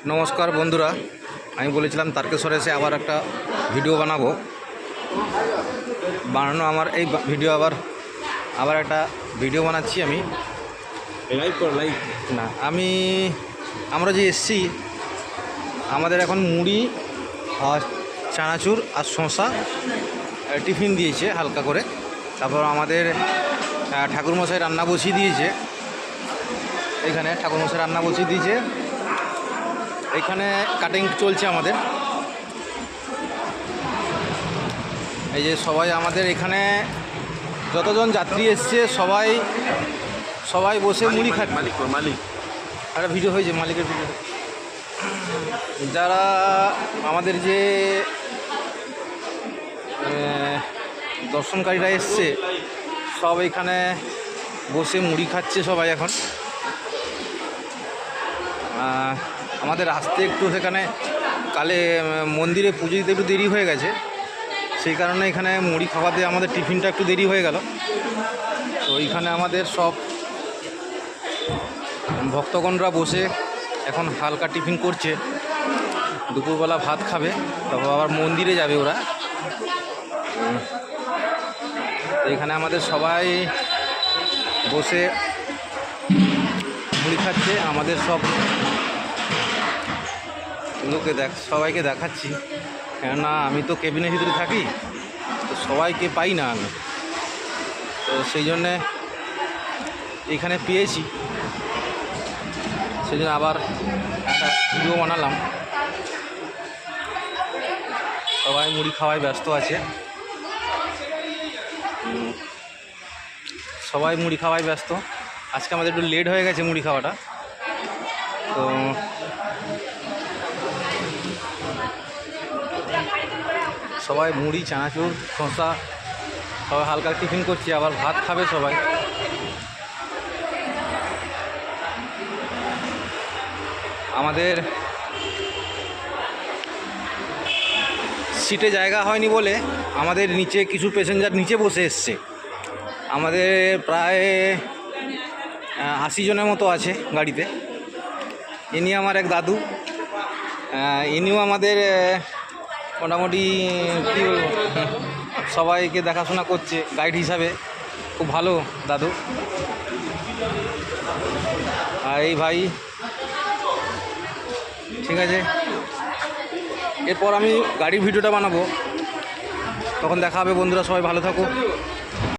नमस्कार बंधुरा আমি বলেছিলাম তারকেশ্বরে এসে আবার একটা ভিডিও বানানো আমার এই ভিডিও আবার একটা ভিডিও বানাচ্ছি আমি লাইভ না আমরা যে এসছি আমাদের এখন মুড়ি আর চানাচুর আর শসা টিফিন দিয়েছে হালকা করে। তারপর আমাদের ঠাকুরমশাই রান্না বসিয়ে দিয়েছে, এখানে ঠাকুরমশাই রান্না বসিয়ে দিয়েছে, এখানে কাটিং চলছে আমাদের। এই যে সবাই আমাদের এখানে যতজন যাত্রী এসছে সবাই বসে মুড়ি খাচ্ছে। মালিক একটা ভিডিও হয়েছে মালিকের ভিডিও। যারা আমাদের যে দর্শনকারীরা এসছে সব এখানে বসে মুড়ি খাচ্ছে সবাই। এখন আমাদের আসতে একটু সেখানে কালে মন্দিরে পুজো দিতে একটু দেরি হয়ে গেছে, সেই কারণে এখানে মুড়ি খাওয়াতে আমাদের টিফিনটা একটু দেরি হয়ে গেল। তো এইখানে আমাদের সব ভক্তগণরা বসে এখন হালকা টিফিন করছে, দুপুরবেলা ভাত খাবে, তারপর আবার মন্দিরে যাবে ওরা। তো এখানে আমাদের সবাই বসে মুড়ি খাচ্ছে। আমাদের সব লোকে সবাইকে দেখাচ্ছি, কেননা আমি তো কেবিনের ভিতরে থাকি, তো সবাইকে পাই না আমি, তো সেই জন্যে এখানে পেয়েছি, সেই জন্য আবার একটা ভিডিও বানালাম। সবাই মুড়ি খাওয়ায় ব্যস্ত আছে, আজকে আমাদের একটু লেট হয়ে গেছে মুড়ি খাওয়াটা। তো সবাই মুড়ি চানাচুর শসা সবাই হালকা টিফিন করছে, আবার ভাত খাবে সবাই। আমাদের সিটে জায়গা হয়নি বলে আমাদের নিচে কিছু প্যাসেঞ্জার নিচে বসে এসছে। আমাদের প্রায় 80 জনের মতো আছে গাড়িতে। ইনি আমার এক দাদু, ইনিও আমাদের মোটামুটি কী বলবো, সবাইকে দেখাশোনা করছে গাইড হিসাবে, খুব ভালো দাদু। আর এই ভাই, ঠিক আছে, এরপর আমি গাড়ির ভিডিওটা বানাবো, তখন দেখা হবে। বন্ধুরা সবাই ভালো থাকো।